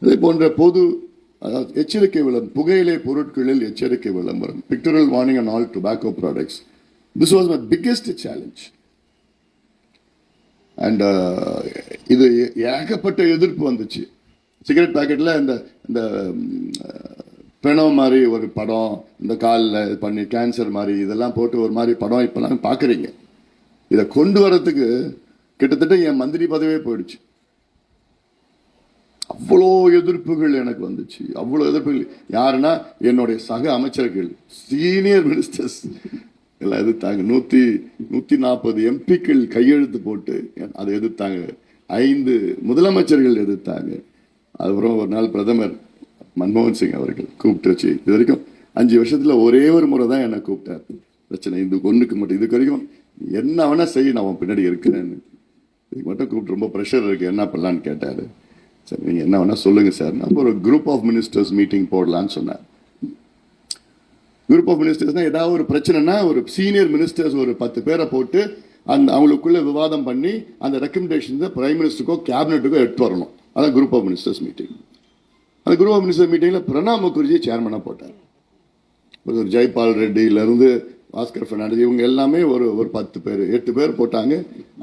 அதே போன்ற பொது அதாவது எச்சரிக்கை புகையிலை பொருட்களில் எச்சரிக்கை விளம்பரம், pictorial warning on all tobacco products. This was my biggest challenge. And இது ஏகப்பட்ட எதிர்ப்பு வந்துச்சு. சிகரெட் பாக்கெட்ல இந்த பிரணவ் மாதிரி ஒரு படம், இந்த காலில் பண்ணி கேன்சர் மாதிரி இதெல்லாம் போட்டு ஒரு மாதிரி படம் இப்பெல்லாம் பார்க்குறீங்க. இதை கொண்டு வரத்துக்கு கிட்டத்தட்ட என் மந்திரி பதவியே போயிடுச்சு. அவ்வளோ எதிர்ப்புகள் எனக்கு வந்துச்சு. அவ்வளோ எதிர்ப்புகள் யாருன்னா என்னுடைய சக அமைச்சர்கள், சீனியர் மினிஸ்டர்ஸ் எல்லாம் எதிர்த்தாங்க. 140 எம்பிக்கள் கையெழுத்து போட்டு அதை எதிர்த்தாங்க. 5 முதலமைச்சர்கள் எதிர்த்தாங்க. அதுக்கப்புறம் ஒரு நாள் பிரதமர் மன்மோகன் சிங் அவர்கள் கூப்பிட்டு வச்சு, இது வரைக்கும் 5 வருஷத்துல ஒரே ஒரு முறை தான் என்னை கூப்பிட்டார். பிரச்சனை இது ஒண்ணுக்கு மட்டும், இதுக்கு வரைக்கும் என்ன வேணா செய்ய நான் பின்னாடி இருக்கிறேன்னு. இதுக்கு மட்டும் கூப்பிட்டு ரொம்ப ப்ரெஷர் இருக்கு, என்ன பண்ணலான்னு கேட்டாரு. சரி நீங்க என்ன வேணா சொல்லுங்க சார். நம்ம ஒரு குரூப் ஆஃப் மினிஸ்டர்ஸ் மீட்டிங் போடலான்னு சொன்னார். குரூப் ஆஃப் மினிஸ்டர்ஸ்னா ஏதாவது ஒரு பிரச்சனைனா ஒரு சீனியர் மினிஸ்டர்ஸ் ஒரு 10 பேரை போட்டு அவங்களுக்குள்ள விவாதம் பண்ணி அந்த ரெக்கமெண்டேஷன் பிரைம் மினிஸ்டருக்கோ கேபினெட்டுக்கோ எடுத்து வரணும். அதான் குரூப் ஆஃப் மினிஸ்டர்ஸ் மீட்டிங். அந்த குரூப் ஆஃப் மினிஸ்டர் மீட்டிங்ல பிரணாப் முகர்ஜி சேர்மனா போட்டார். ஜெய்பால் ரெட்டியிலிருந்து பாஸ்கர் பெர்னாண்டஸ் இவங்க எல்லாமே ஒரு 10 பேர் 8 பேர் போட்டாங்க.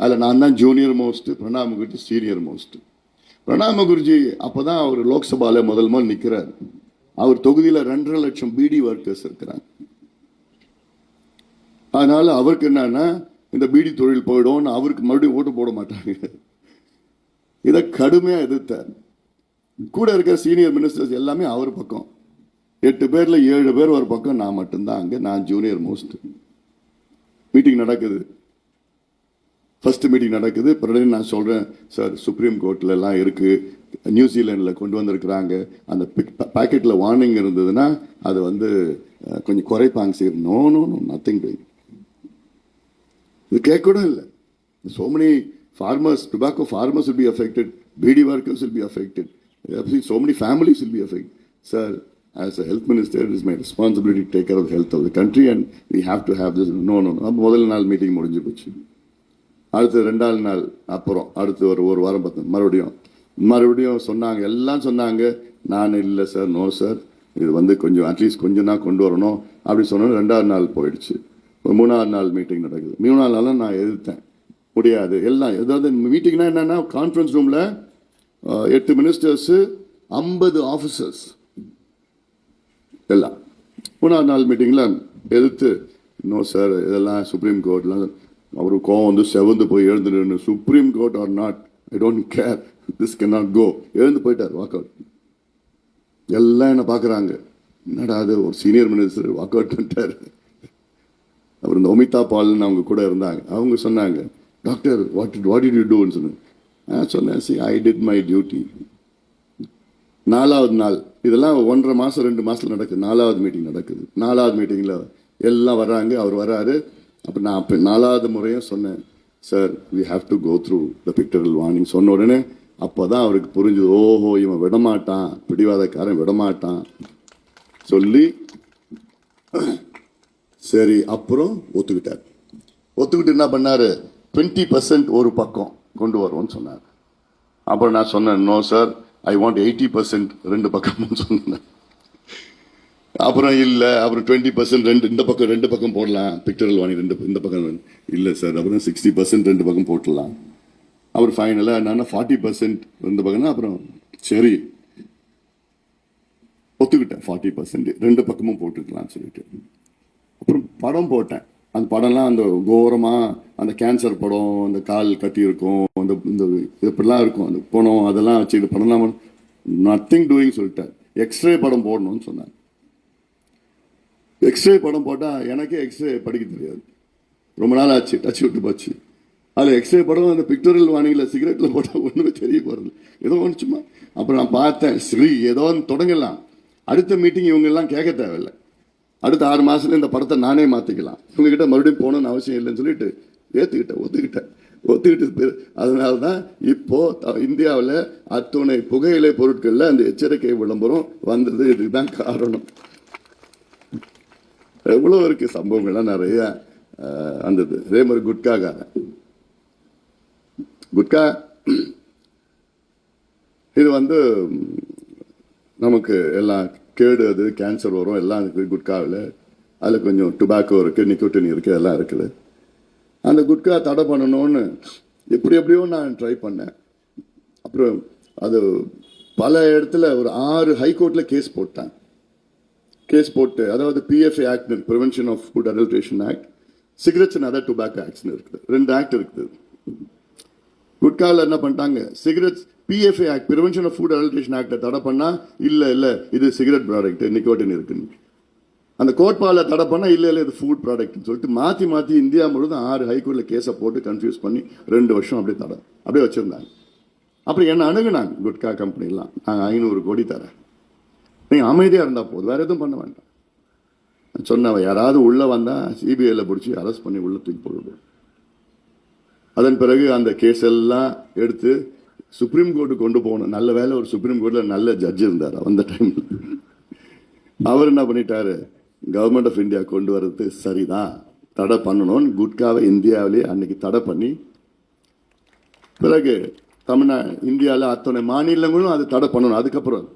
அதில் நான் தான் junior most, Pranab Mukherjee senior most. Pranab Mukherjee அப்போதான் அவர் லோக்சபால முதல் நிற்கிறார். அவர் தொகுதியில் 2.5 லட்சம் பிடி ஒர்க்கர்ஸ் இருக்கிறாங்க. அதனால அவருக்கு என்னன்னா இந்த பிடி தொழில் போயிடும், அவருக்கு மறுபடியும் ஓட்டு போட மாட்டாங்க. இதை கடுமையா எதிர்த்தார். கூட இருக்கிற சீனியர் மினிஸ்டர்ஸ் எல்லாமே அவர் பக்கம். 8 பேர்ல 7 பேர் ஒரு பக்கம், நான் மட்டும்தான் அங்க, நான் ஜூனியர் மோஸ்ட். மீட்டிங் நடக்குது, ஃபர்ஸ்ட் மீட்டிங் நடக்குது. பிறகு நான் சொல்றேன், சார் சுப்ரீம் கோர்ட்ல எல்லாம் இருக்கு, நியூசிலாந்துல கொண்டு வந்திருக்கிறாங்க, அந்த பாக்கெட்ல வார்னிங் இருந்ததுன்னா அது கொஞ்சம் குறைப்பாங்க sir. No no no nothing doing. இது கேட்க கூட இல்லை. So many farmers, tobacco farmers will be affected, BD workers will be affected, so many families will be affected. Sir, as a health minister, it is my responsibility to take care of the health of the country and we have to have this. No no no. முதல் நாள் meeting முடிஞ்சு போச்சு. அடுத்து 2ஆவது நாள் அப்புறம் அடுத்து ஒரு வாரம் பார்த்தோம். மறுபடியும் சொன்னாங்க, எல்லாம் சொன்னாங்க. நான் இல்லை சார், நோ சார், இது கொஞ்சம் அட்லீஸ்ட் கொஞ்சம் தான் கொண்டு வரணும் அப்படி சொன்னோம். 2ஆவது நாள் போயிடுச்சு. ஒரு 3ஆவது நாள் மீட்டிங் நடக்குது. 3ஆவது நாள் நான் எதிர்த்தேன், முடியாது எல்லாம். ஏதாவது மீட்டிங்னா என்னன்னா கான்ஃபரன்ஸ் ரூம்ல 8 மினிஸ்டர்ஸ் 50 ஆஃபீஸர்ஸ் எல்லாம். 3ஆவது நாள் மீட்டிங்ல எதிர்த்து, நோ சார் இதெல்லாம் சுப்ரீம் கோர்ட்லாம் அவருக்கு கோவம் செவந்து போய் எழுந்து, supreme court are not, I don't care, this can not go, எழுந்து போயிட்டார், வாக் அவுட். எல்லாம் என்ன பாக்குறாங்க, என்னடா அது ஒரு சீனியர் மினிஸ்டர் வாக் அவுட் பண்ணிட்டாரு. அப்புறம் இந்த ஒமிதா பால்னு அவங்க கூட இருந்தாங்க. அவங்க சொன்னாங்க, டாக்டர் வாட் டிட் யூ டூன்னு சொன்னேன். நான் சொன்னேன், see I did my duty. 4ஆவது நாள், இதெல்லாம் 1.5 மாசம் 2 மாசத்துல நடக்குது. 4ஆவது மீட்டிங் நடக்குது. 4ஆவது மீட்டிங்ல எல்லாம் வர்றாங்க, அவர் வர்றாரு. அப்போ நான் 4ஆவது முறையும் சொன்னேன், sir we have to go through the pictorial warning. சொன்ன உடனே அப்போதான் அவருக்கு புரிஞ்சது, ஓஹோ இவன் விடமாட்டான், பிடிவாதக்காரன் விடமாட்டான் சொல்லி சரி அப்புறம் ஒத்துக்கிட்டார். ஒத்துக்கிட்டு என்ன பண்ணாரு, 20% ஒரு பக்கம் கொண்டு வருவோம்னு சொன்னார். அப்புறம் நான் சொன்னேன், நோ சார், ஐ வாண்ட் 80% 2 பக்கமும் சொன்னேன். அப்புறம் இல்ல, அப்புறம் 20% இந்த பக்கம் 2 பக்கம் போடலாம், பிக்டோரியல் வார்னிங் இந்த பக்கம் இல்ல சார், அப்புறம் 60% 2 பக்கம் போட்டுடலாம். அப்புறம் ஃபைனலா என்னன்னா 40% 2 பக்கம்னா அப்புறம் சரி ஒத்துக்கிட்டேன். 40% 2 பக்கமும் போட்டுக்கலாம்னு சொல்லிட்டு அப்புறம் படம் போட்டேன். அந்த படம்லாம் அந்த கோரமா அந்த கேன்சர் படம், அந்த கால் கட்டி இருக்கும், அந்த இந்த இப்படிலாம் இருக்கும், அந்த பணம் அதெல்லாம் வச்சுக்கிட்டு படம்லாம் நத்திங் டூயிங் சொல்லிட்டேன். எக்ஸ்ரே படம் போடணும்னு சொன்னாங்க. எக்ஸ்ரே படம் போட்டா எனக்கே எக்ஸ்ரே படிக்க தெரியாது, ரொம்ப நாள் ஆச்சு, டச் விட்டு போச்சு. அதில் எக்ஸ்ரே படம் அந்த பிக்டோரியல் வார்னிங்ல சிகரெட்ல போட்டால் ஒன்றுமே தெரிய போறது, ஏதோ ஒன்று சும்மா. அப்புறம் நான் பார்த்தேன், சரி ஏதோ ஒன்று தொடங்கலாம், அடுத்த மீட்டிங் இவங்க எல்லாம் கேட்க தேவையில்லை, அடுத்த 6 மாசத்துல இந்த படத்தை நானே மாத்திக்கலாம், இவங்க கிட்ட மறுபடியும் போகணும்னு அவசியம் இல்லைன்னு சொல்லிட்டு ஒத்துக்கிட்டு அதனால்தான் இப்போ இந்தியாவில் அத்துணை புகையிலை பொருட்கள்ல அந்த எச்சரிக்கை விளம்பரம் வந்தது. இதுதான் காரணம். எவ்வளவு இருக்கு சம்பவங்கள்லாம் நிறைய வந்தது. அதே மாதிரி குட்கா இது நமக்கு எல்லாம் கேடு, அது கேன்சர் வரும் எல்லாம் இருக்குது குட்காவில். அதில் கொஞ்சம் டுபாக்கோ இருக்குது, நிக்கோட்டின் இருக்குது, எல்லாம் இருக்குது. அந்த குட்கா தடை பண்ணணும்னு எப்படியோ நான் ட்ரை பண்ணேன். அப்புறம் அது பல இடத்துல ஒரு 6 ஹைகோர்ட்டில் கேஸ் போட்டேன். கேஸ் போட்டு, அதாவது PFA act, prevention of food adulteration act, cigarettes and other tobacco ஆக்ட்ஸ்னு இருக்குது. 2 ஆக்ட் இருக்குது. குட்காவில் என்ன பண்ணிட்டாங்க, cigarettes PFA act, prevention of food adulteration ஆக்டை தடை பண்ணா இல்லை இது சிகரெட் ப்ராடக்ட், நிக்கோட்டின் இருக்குன்னு. அந்த கோட்பால தடை பண்ணா இல்லை இது ஃபுட் ப்ராடக்ட்னு சொல்லிட்டு மாற்றி இந்தியா முழுவதும் 6 ஹைகோர்ட்டில் கேஸை போட்டு கன்ஃபியூஸ் பண்ணி 2 வருஷம் அப்படியே தடை அப்படியே வச்சிருந்தாங்க. அப்புறம் என்ன அணுகுனாங்க குட்கா கம்பெனிலாம், நாங்கள் 500 கோடி தரேன், நீங்கள் அமைதியாக இருந்தால் போதும், வேறு எதுவும் பண்ண வேண்டாம். சொன்னவன் யாராவது உள்ளே வந்தால் CBIல பிடிச்சி அரெஸ்ட் பண்ணி உள்ள தூக்கி போடுவோம். அதன் பிறகு அந்த கேஸ் எல்லாம் எடுத்து சுப்ரீம் கோர்ட்டு கொண்டு போகணும். நல்ல வேலை ஒரு சுப்ரீம் கோர்ட்டில் நல்ல ஜட்ஜ் இருந்தார் அந்த டைமில். அவர் என்ன பண்ணிட்டாரு, கவர்மெண்ட் ஆஃப் இந்தியா கொண்டு வர்றது சரிதான், தடை பண்ணணும்னு குட்காவை இந்தியாவிலே அன்னைக்கு தடை பண்ணி, பிறகு இந்தியாவில் அத்தனை மாநிலங்களும் அது தடை பண்ணணும். அதுக்கப்புறம்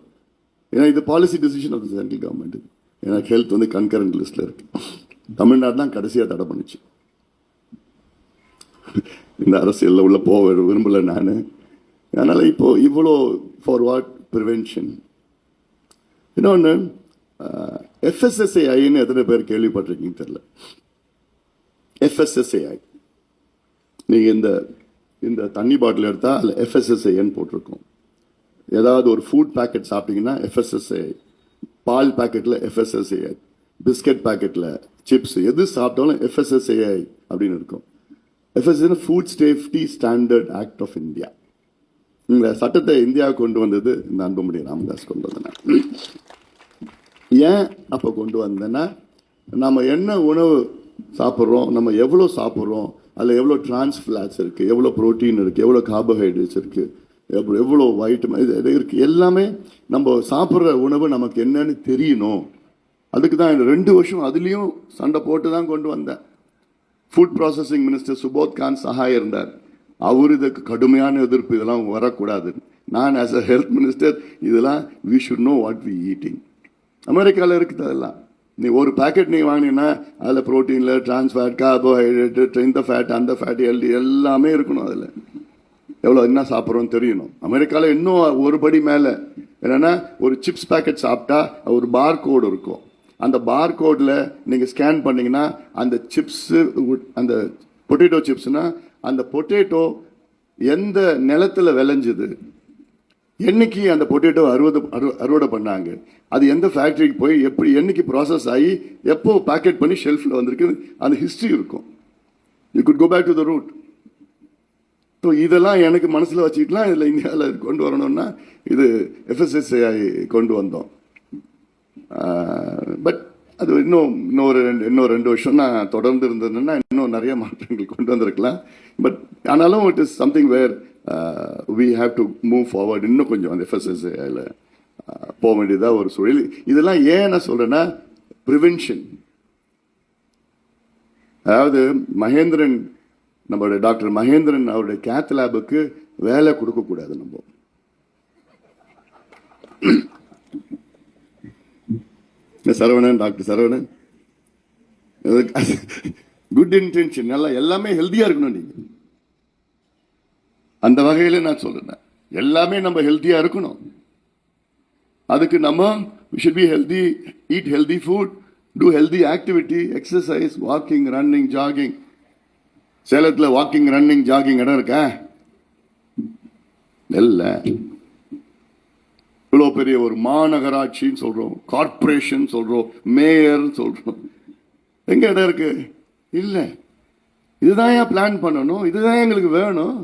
ஏன்னா இது policy decision of the central government. ஏன்னா ஹெல்த் வந்து கன்கரண்ட் லிஸ்ட்ல இருக்கு. தமிழ்நாடு தான் கடைசியாக தடை பண்ணுச்சு. இந்த அரசியலில் உள்ள போக விரும்பல நான். அதனால இப்போ இவ்வளோ ஃபார்வர்ட் ப்ரிவென்ஷன். இன்னொன்று FSSAIன்னு எத்தனை பேர் கேள்விப்பட்டிருக்கீங்க தெரியல. FSSAI நீங்கள் இந்த தண்ணி பாட்டில் எடுத்தால் அதில் FSSAIன்னு போட்டிருக்கோம். ஏதாவது ஒரு ஃபுட் பேக்கெட் சாப்பிட்டீங்கன்னா FSSAI, பால் பேக்கெட்டில் FSSAI, பிஸ்கட் பேக்கெட்டில் சிப்ஸ் எது சாப்பிட்டாலும் FSSAI அப்படின்னு இருக்கும். FSSAI food safety standard act of India. இந்த சட்டத்தை இந்தியா கொண்டு வந்தது இந்த அன்புமணி ராமதாஸ் கொண்டு வந்தேன். ஏன் அப்போ கொண்டு வந்தேன்னா, நம்ம என்ன உணவு சாப்பிட்றோம், நம்ம எவ்வளோ சாப்பிட்றோம், அதில் எவ்வளோ டிரான்ஸ் ஃபிளாட்ஸ் இருக்குது, எவ்வளோ ப்ரோட்டீன் இருக்குது, எவ்வளோ கார்போஹைட்ரேட்ஸ் இருக்குது, எவ்வளோ வைட்டமின் இது இருக்குது, எல்லாமே நம்ம சாப்பிட்ற உணவு நமக்கு என்னன்னு தெரியணும். அதுக்கு தான் 2 வருஷம் அதுலேயும் சண்டை போட்டு தான் கொண்டு வந்தேன். Food processing minister Subodh Kant Sahay இருந்தார். அவர் இதுக்கு கடுமையான எதிர்ப்பு, இதெல்லாம் வரக்கூடாது. நான் ஆஸ் அ ஹெல்த் மினிஸ்டர் இதெல்லாம் we should know what we eating. அமெரிக்காவில் இருக்குது அதெல்லாம். நீ ஒரு பேக்கெட் நீங்கள் வாங்கினீங்கன்னா அதில் ப்ரோட்டீனில் டிரான்ஸ் ஃபேட், கார்போஹைட்ரேட், இந்த ஃபேட், அந்த ஃபேட், எல்லாமே இருக்கணும். அதில் எவ்வளோ என்ன சாப்பிட்றோன்னு தெரியணும். அமெரிக்காவில் இன்னும் ஒரு படி மேலே என்னென்னா, ஒரு சிப்ஸ் பேக்கெட் சாப்பிட்டா ஒரு பார் கோடு இருக்கும். அந்த பார் கோடில் நீங்கள் ஸ்கேன் பண்ணிங்கன்னா அந்த சிப்ஸு, அந்த பொட்டேட்டோ சிப்ஸ்னா அந்த பொட்டேட்டோ எந்த நிலத்தில் விளைஞ்சுது, என்னைக்கு அந்த பொட்டேட்டோ அறுவடை பண்ணாங்க, அது எந்த ஃபேக்டரிக்கு போய் எப்படி என்னைக்கு ப்ராசஸ் ஆகி எப்போ பேக்கெட் பண்ணி ஷெல்ஃபில் வந்திருக்கு, அந்த ஹிஸ்ட்ரி இருக்கும். You could go back to the root. So இதெல்லாம் எனக்கு மனசில் வச்சுக்கிட்டுலாம் இதில் இந்தியாவில் கொண்டு வரணும்னா இது FSSAI கொண்டு வந்தோம். பட் அது இன்னொரு 2 வருஷம் நான் தொடர்ந்து இருந்ததுன்னா இன்னும் நிறைய மாற்றங்கள் கொண்டு வந்திருக்கலாம். பட் ஆனாலும் it is something where we have to move forward. இன்னும் கொஞ்சம் அந்த FSSAIல போக வேண்டியதாக ஒரு சூழல். இதெல்லாம் ஏன் நான் சொல்றேன்னா, ப்ரிவென்ஷன். அதாவது மகேந்திரன், நம்மளுடைய டாக்டர் மகேந்திரன் அவருடைய கேத் லேபுக்கு வேலை கொடுக்கக்கூடாது. நம்ம Saravanan, doctor Saravanan, good intention, நல்லா எல்லாமே ஹெல்த்தியா இருக்கணும். நீங்க அந்த வகையில் நான் சொல்றேன், எல்லாமே நம்ம ஹெல்த்தியா இருக்கணும். அதுக்கு நம்ம we should be healthy, eat healthy food, do healthy activity, exercise, walking, running, jogging. சேலத்தில் வாக்கிங், ரன்னிங், ஜாகிங் இடம் இருக்கா? இல்லை. இவ்வளோ பெரிய ஒரு மாநகராட்சின்னு சொல்றோம், கார்பரேஷன் சொல்றோம், மேயர் சொல்றோம், எங்க இடம் இருக்கு? இல்லை. இதுதான் ஏன் பிளான் பண்ணணும், இதுதான் எங்களுக்கு வேணும்.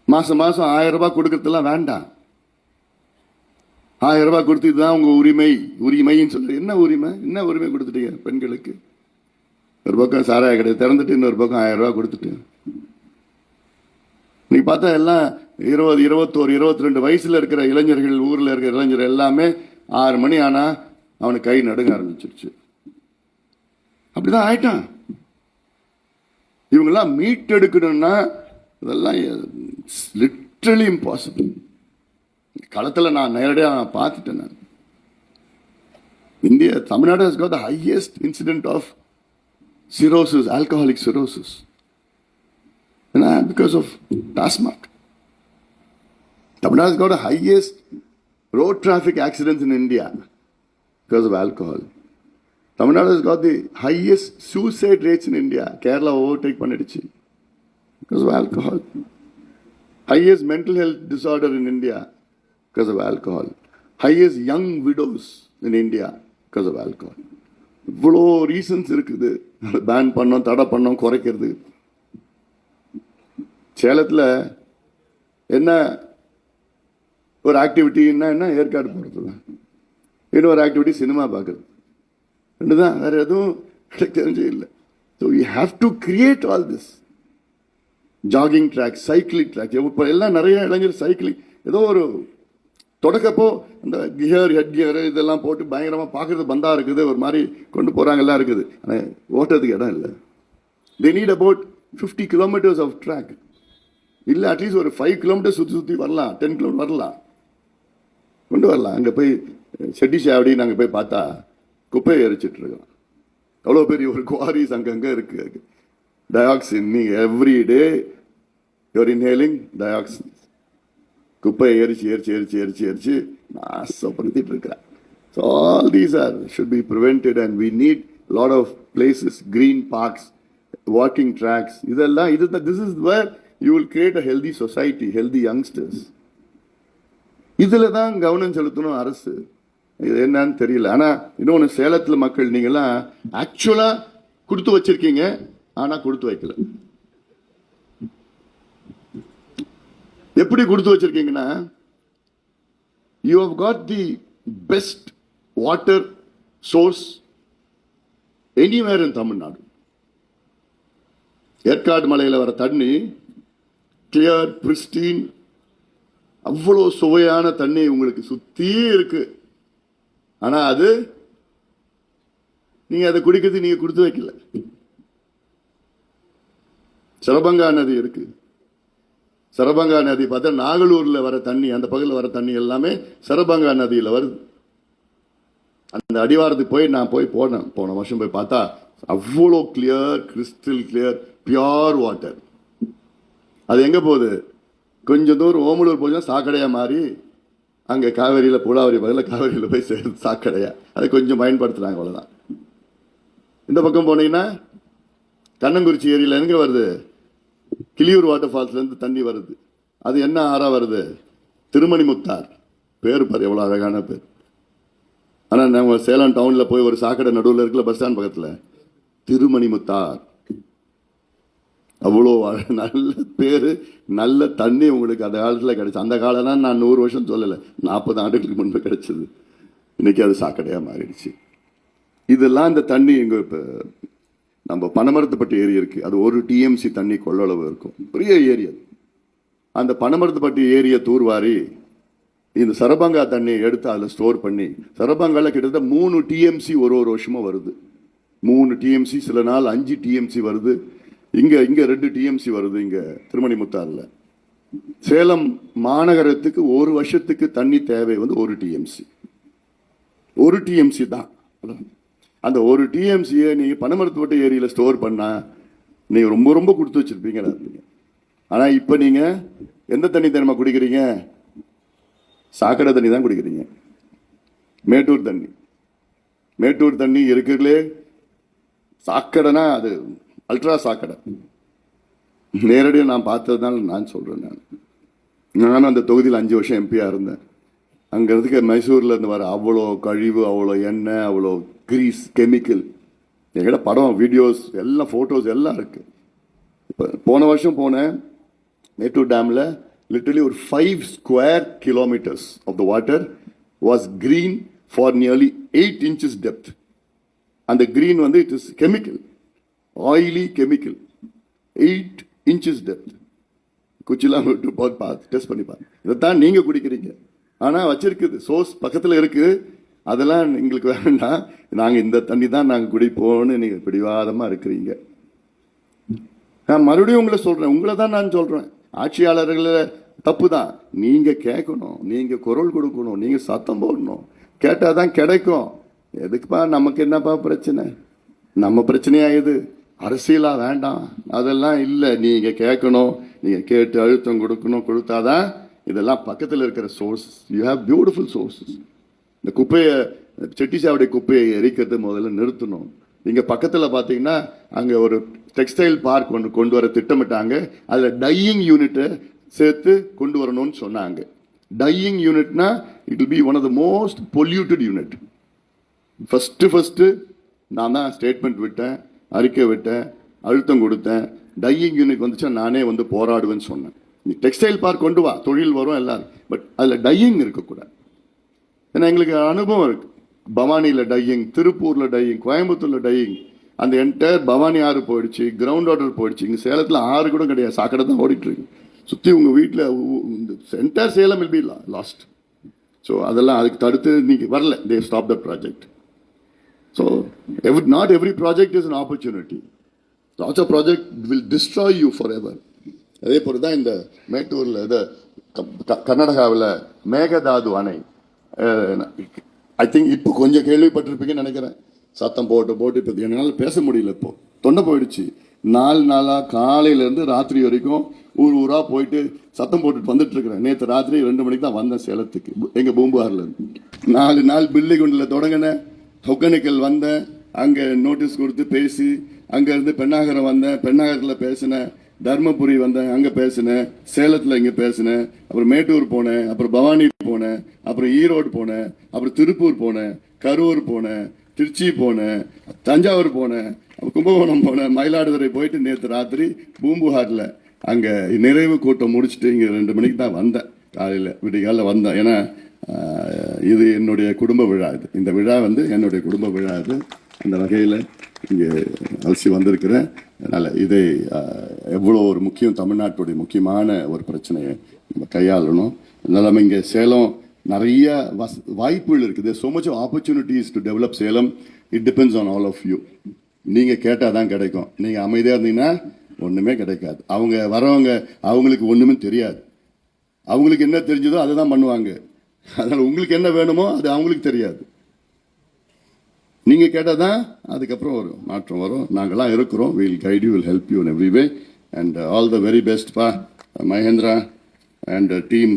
மாசம் 1000 ரூபாய் கொடுக்கறதுலாம் வேண்டாம். 1000 ரூபாய் கொடுத்து இதுதான் உங்க உரிமைன்னு சொல்லி என்ன உரிமை கொடுத்துட்டீங்க பெண்களுக்கு? ஒரு பக்கம் சாராய கடை திறந்துட்டு இன்னொரு பக்கம் 1000 ரூபாய் கொடுத்துட்டு, நீ பார்த்தா எல்லாம் 20, 21, 22 வயசுல இருக்கிற இளைஞர்கள், ஊர்ல இருக்கிற இளைஞர்கள் எல்லாமே 6 மணி ஆனா அவனுக்கு கை நடுங்க ஆரம்பிச்சிருச்சு. அப்படிதான் ஆயிட்டான். இவங்கெல்லாம் மீட்டெடுக்கணும்னா இதெல்லாம் லிட்டரலி இம்பாசிபிள். களத்தில் நான் நேரடியாக நான் பார்த்துட்டேன். நான் India, Tamil Nadu has got the highest incident of cirrhosis, alcoholic cirrhosis, because of TASMAC. Tamil Nadu has got the highest road traffic accidents in India because of alcohol. Tamil Nadu has got the highest suicide rates in India. Kerala overtake பண்ணிடுச்சு because of alcohol. Highest mental health disorder in India because of alcohol. Highest young widows in India because of alcohol. இவ்வளோ reasons இருக்குது pan பண்ணோம், தடை பண்ணோம், குறைக்கிறது. சேலத்தில் என்ன ஒரு ஆக்டிவிட்டின்னா என்ன, ஏற்காடு போகிறது தான். இன்னொரு ஆக்டிவிட்டி சினிமா பார்க்குறது. ரெண்டு தான், வேறு எதுவும் எனக்கு தெரிஞ்சே இல்லை. So you have to create all this. Jogging track, cycling track, இப்போ எல்லாம் நிறைய இளைஞர் சைக்கிளிங். ஏதோ ஒரு தொடக்கப்போ அந்த கியர், ஹெட் கியர் இதெல்லாம் போட்டு பயங்கரமாக பார்க்குறது பந்தா இருக்குது, ஒரு மாதிரி கொண்டு போகிறாங்கலாம் இருக்குது. ஆனால் ஓட்டுறதுக்கு இடம் இல்லை. They need about 50 kilometers of track. இல்லை அட்லீஸ்ட் ஒரு 5 kilometers சுற்றி சுற்றி வரலாம், 10 kilometers வரலாம், கொண்டு வரலாம். அங்கே போய் செட்டி சாவடி நாங்கள் போய் பார்த்தா குப்பையை எரிச்சிட்டு இருக்கோம். அவ்வளோ பெரிய ஒரு குவாரிஸ் அங்கங்கே இருக்குது. டயாக்சின், நீங்கள் every day you're inhaling dioxin. குப்பையை எரிச்சு எரிச்சு எரிச்சு எரிச்சு எரிச்சு நாசப்படுத்திட்டு இருக்கிறேன். So all these are should be prevented and we need lot of places, green parks, walking tracks. இதெல்லாம் this is where you will create a healthy society, healthy youngsters. இதில் தான் கவனம் செலுத்தணும் அரசு. இது என்னன்னு தெரியல. ஆனால் இன்னொன்று, சேலத்தில் மக்கள் நீங்கள்லாம் ஆக்சுவலாக கொடுத்து வச்சிருக்கீங்க, ஆனால் கொடுத்து வைக்கல. எப்படி கொடுத்து வச்சிருக்கீங்கன்னா, you have got the best water source anywhere in Tamil Nadu. Yercaud மலையில் வர தண்ணி கிளியர், பிரிஸ்டீன், அவ்வளோ சுவையான தண்ணி உங்களுக்கு சுத்தி இருக்கு. ஆனா அது நீங்க அதை குடிக்கிறது நீங்க கொடுத்து வைக்கல. சரபங்கா நதி இருக்கு. சரபங்கா நதி பார்த்தா நாகலூர்ல வர தண்ணி, அந்த பகுதியில் வர தண்ணி எல்லாமே சரபங்கா நதியில் வருது. அந்த அடிவாரத்துக்கு போய் நான் போன வருஷம் போய் பார்த்தா அவ்வளோ clear, crystal clear, pure water. அது எங்க போகுது? கொஞ்சம் தூரம் ஓமலூர் போச்சுன்னா சாக்கடையா மாறி அங்கே காவேரியில், புலாவரி பதில் காவேரியில் போய் சேர்ந்து சாக்கடையா. அதை கொஞ்சம் பயன்படுத்துகிறாங்க, அவ்வளோதான். இந்த பக்கம் போனீங்கன்னா கண்ணங்குறிச்சி ஏரியில் எங்கே வருது? கிளியூர் வாட்டர் ஃபால்ஸ்லேருந்து தண்ணி வருது. அது என்ன ஆறா வருது? திருமணி முத்தார். பேர் பாரு, எவ்வளோ அழகான பேர். ஆனால் நம்ம சேலம் டவுனில் போய் ஒரு சாக்கடை நடுவில் இருக்கல, பஸ் ஸ்டாண்ட் பக்கத்தில், திருமணி முத்தார். அவ்வளோ நல்ல பேர், நல்ல தண்ணி உங்களுக்கு அந்த காலத்தில் கிடைச்சு. அந்த காலம்னா நான் 100 வருஷம் சொல்லலை, 40 ஆண்டுகளுக்கு முன்பு கிடைச்சது. இன்னைக்கு அது சாக்கடையாக மாறிடுச்சு. இதெல்லாம் இந்த தண்ணி இங்கே இப்போ நம்ம பனமரத்துப்பட்டி ஏரி இருக்கு, அது 1 TMC தண்ணி கொள்ளளவு இருக்கும், பெரிய ஏரியா. அந்த பனமரத்துப்பட்டி ஏரியை தூர்வாரி இந்த சரபங்கா தண்ணியை எடுத்து அதில் ஸ்டோர் பண்ணி, சரபங்காவில் கிட்டத்தட்ட 3 TMC ஒரு வருஷமும் வருது. 3 TMC, சில நாள் 5 TMC வருது. இங்கே 2 TMC வருது. இங்கே திருமணி முத்தாரில் சேலம் மாநகரத்துக்கு ஒரு வருஷத்துக்கு தண்ணி தேவை 1 TMC. 1 TMC தான். அந்த 1 TMCயை நீங்கள் பனமரத்துப்பட்டி ஏரியில் ஸ்டோர் பண்ணால் நீங்கள் ரொம்ப ரொம்ப கொடுத்து வச்சுருப்பீங்க. ஆனால் இப்போ நீங்கள் எந்த தண்ணி தெரியுமா குடிக்கிறீங்க? சாக்கடை தண்ணி தான் குடிக்கிறீங்க. மேட்டூர் தண்ணி. மேட்டூர் தண்ணி இருக்கிறதுலே சாக்கடைனா அது அல்ட்ரா சாக்கடை. நேரடியாக நான் பார்த்ததுனால நான் சொல்கிறேன். நானும் அந்த தொகுதியில் 5 வருஷம் எம்பியாக இருந்தேன். அங்கே இருக்க மைசூரில் இருந்து வர அவ்வளோ கழிவு, அவ்வளோ எண்ணெய், அவ்வளோ கிரீஸ், கெமிக்கல். எங்கிட்ட படம், வீடியோஸ் எல்லாம், ஃபோட்டோஸ் எல்லாம் இருக்குது. இப்போ போன வருஷம் போனேன் மேட்டூர் டேமில். லிட்டரலி ஒரு 5 square kilometers of the water was green for nearly 8 inches depth. And the green it is chemical, oily chemical, 8 inches depth. குச்சிலாம் விட்டு பார்த்து டெஸ்ட் பண்ணி பாருங்க. இதைத்தான் நீங்கள் குடிக்கிறீங்க. ஆனால் வச்சிருக்குது, சோர்ஸ் பக்கத்தில் இருக்குது. அதெல்லாம் எங்களுக்கு வேண்டாம், நாங்கள் இந்த தண்ணி தான் நாங்கள் குடிப்போம்னு நீங்கள் பிடிவாதமாக இருக்கிறீங்க. நான் மறுபடியும் உங்களை சொல்கிறேன், உங்களை தான் நான் சொல்கிறேன். ஆட்சியாளர்களை தப்பு தான். நீங்க கேட்கணும், நீங்க குரல் கொடுக்கணும், நீங்க சத்தம் போடணும். கேட்டாதான் கிடைக்கும். எதுக்குப்பா நமக்கு என்னப்பா பிரச்சனை? நம்ம பிரச்சனையா இது? அரசியலா வேண்டாம், அதெல்லாம் இல்லை. நீங்க கேட்கணும், நீங்க கேட்டு அழுத்தம் கொடுக்கணும். கொடுத்தாதான் இதெல்லாம் பக்கத்தில் இருக்கிற sources. You have beautiful sources. இந்த குப்பையை, செட்டிச்சாவடி குப்பையை எரிக்கிறது முதல்ல நிறுத்தணும். இங்க பக்கத்துல பாத்தீங்கன்னா அங்க ஒரு டெக்ஸ்டைல் பார்க் ஒன்று கொண்டு வர திட்டமிட்டாங்க. அதுல டையிங் யூனிட்டை சேர்த்து கொண்டு வரணும்னு சொன்னாங்க. டையிங் யூனிட்னா it will be one of the most polluted unit. First நான் தான் ஸ்டேட்மெண்ட் விட்டேன், அறிக்கை விட்டேன், அழுத்தம் கொடுத்தேன். டையிங் யூனிட் வந்துச்சா நானே வந்து போராடுவேன்னு சொன்னேன். நீ டெக்ஸ்டைல் பார்க் கொண்டு வா, தொழில் வரும் எல்லாரும், பட் அதுல டையிங் இருக்கக்கூடாது. ஏன்னா எங்களுக்கு அனுபவம் இருக்கு. பவானியில் டையிங், திருப்பூர்ல டையிங், கோயம்புத்தூர்ல டையிங். அந்த என்டையர் பவானி ஆறு போயிடுச்சு, கிரவுண்ட் வாட்டர் போயிடுச்சு. இங்க சேலத்துல ஆறு கூட கிடையாது, சாக்கடை தான் ஓடிட்டு இருக்கு. சுத்தி உங்க வீட்டில் entire Salem will be last. So அதெல்லாம் அதுக்கு தடுத்து நீங்க வரல. They stop the project. So not every project is an opportunity. Lots of project will destroy you forever. அதே போல தான் இந்த மேட்டூர்ல கர்நாடகாவில் மேகதாது அணை. ஐ திங்க் இப்போ கொஞ்சம் கேள்விப்பட்டிருப்பீங்கன்னு நினைக்கிறேன். சத்தம் போட்டு இப்போ என்னால் பேச முடியல. இப்போ தொண்டை போயிடுச்சு. 4 நாளா காலையிலேருந்து ராத்திரி வரைக்கும் ஊரா போயிட்டு சத்தம் போட்டுட்டு வந்துட்டு இருக்கிறேன். நேற்று ராத்திரி 2 மணிக்கு தான் வந்தேன் சேலத்துக்கு, எங்க பூம்புகார்ல இருந்து. 4 நாள் பில்லிகுண்டில் தொடங்கினேன், ஒகேனக்கல் வந்தேன், அங்க நோட்டீஸ் கொடுத்து பேசி, அங்க இருந்து பெண்ணாகரம் வந்தேன், பெண்ணாகரத்தில் பேசினேன், தர்மபுரி வந்தேன், அங்க பேசினேன், சேலத்துல இங்க பேசினேன், அப்புறம் மேட்டூர் போனேன், அப்புறம் பவானி போனேன், அப்புறம் ஈரோடு போனேன், அப்புறம் திருப்பூர் போனேன், கரூர் போனேன், திருச்சி போனேன், தஞ்சாவூர் போனேன், கும்பகோணம் போனேன், மயிலாடுதுறை போயிட்டு நேற்று ராத்திரி பூம்புகார்ல அங்க நிறைவு கூட்டம் முடிச்சுட்டு இங்க 2 மணிக்கு தான் வந்தேன். காலையில விடிகால வந்தேன். ஏன்னா இது என்னுடைய குடும்ப விழா. இந்த விழா வந்து என்னுடைய குடும்ப விழா. இது அந்த வகையில் இங்கே அலசி வந்திருக்கிறேன். அதனால் இதை எவ்வளோ ஒரு முக்கியம், தமிழ்நாட்டுடைய முக்கியமான ஒரு பிரச்சனையை நம்ம கையாளணும். அதனால இங்கே சேலம் நிறைய வாய்ப்புகள் இருக்குது. so much of opportunities to develop Salem. it depends on all of you. நீங்கள் கேட்டால் தான் கிடைக்கும். நீங்கள் அமைதியாக இருந்தீங்கன்னா ஒன்றுமே கிடைக்காது. அவங்க வரவங்க அவங்களுக்கு ஒன்றுமே தெரியாது. அவங்களுக்கு என்ன தெரிஞ்சதோ அதை தான் பண்ணுவாங்க. அதனால் உங்களுக்கு என்ன வேணுமோ அது அவங்களுக்கு தெரியாது. நீங்க கேட்டாதான் அதுக்கப்புறம் ஒரு மாற்றம் வரும். நாங்கெல்லாம் இருக்கிறோம். we'll guide you, will help you in every way, and all the very best pa Mahendra and team,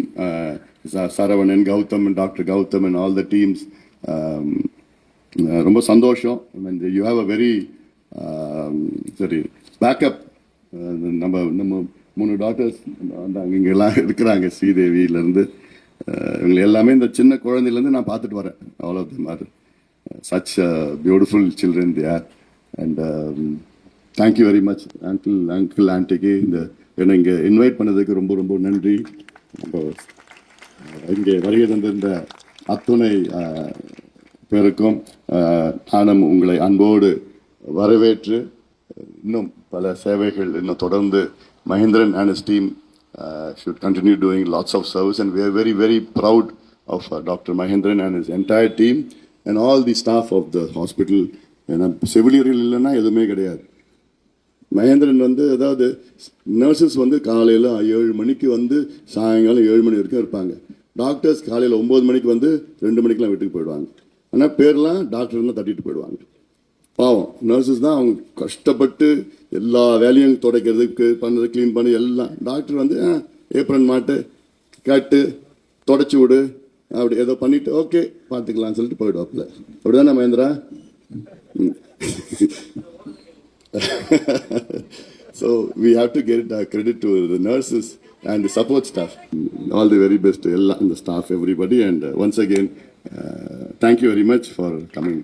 Saravanan, Gautam and Dr. Gautam and all the teams. ரொம்ப சந்தோஷம். and you have a very backup. நம்ம 3 doctors இங்க எல்லாம் இருக்கிறாங்க. ஸ்ரீதேவியிலேருந்து இவங்க எல்லாமே இந்த சின்ன குழந்தையிலேருந்து நான் பார்த்துட்டு வரேன். all of them are such beautiful children they are. And thank you very much uncle auntie. என்னை இங்கே இன்வைட் பண்ணதுக்கு ரொம்ப ரொம்ப நன்றி. இங்கே வருகை தந்திருந்த அத்துணை பேருக்கும் நானும் உங்களை அன்போடு வரவேற்று இன்னும் பல சேவைகள் இன்னும் தொடர்ந்து Mahendran and his team should continue doing lots of service, and we are very very proud of Dr. Mahendran and his entire team and all the staff of the hospital. ஏன்னா செவிலியர்கள் இல்லைன்னா எதுவுமே கிடையாது. மகேந்திரன் வந்து அதாவது நர்சஸ் வந்து காலையில் 7 மணிக்கு வந்து சாயங்காலம் 7 மணி வரைக்கும் இருப்பாங்க. டாக்டர்ஸ் காலையில் 9 மணிக்கு வந்து 2 மணிக்கெலாம் வீட்டுக்கு போயிடுவாங்க. ஆனால் பேர்லாம் டாக்டர் தான் தட்டிட்டு போயிடுவாங்க. பாவம் நர்சஸ் தான் அவங்க கஷ்டப்பட்டு எல்லா வேலையும் துடைக்கிறதுக்கு பண்ணுறது, க்ளீன் பண்ணி எல்லாம். டாக்டர் வந்து ஏப்ரன் மாட்டு கட்டு தொடச்சி விடு அப்படி ஏதோ பண்ணிட்டு ஓகே பார்த்துக்கலாம்னு சொல்லிட்டு போயிடுவாப்புல. அப்படிதானே Mahindra? So we have to get credit to the nurses and the support staff. All the very best to the staff, everybody. And once again, thank you very much for coming.